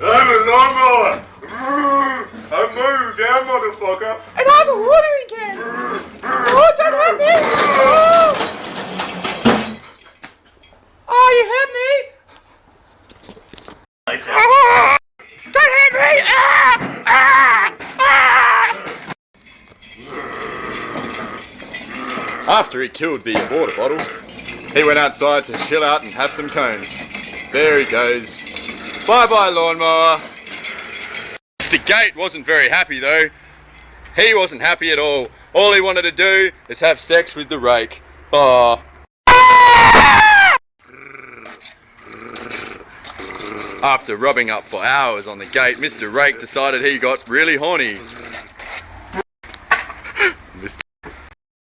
I'm a lawnmower. I'm moving down, motherfucker. And I'm a watering can. Oh, don't hurt me. Oh, you hurt me. Don't hurt me. After he killed the water bottle, he went outside to chill out and have some cones. There he goes. Bye-bye, lawnmower. Mr. Gate wasn't very happy though. He wasn't happy at all. All he wanted to do is have sex with the rake. Oh. After rubbing up for hours on the gate, Mr. Rake decided he got really horny.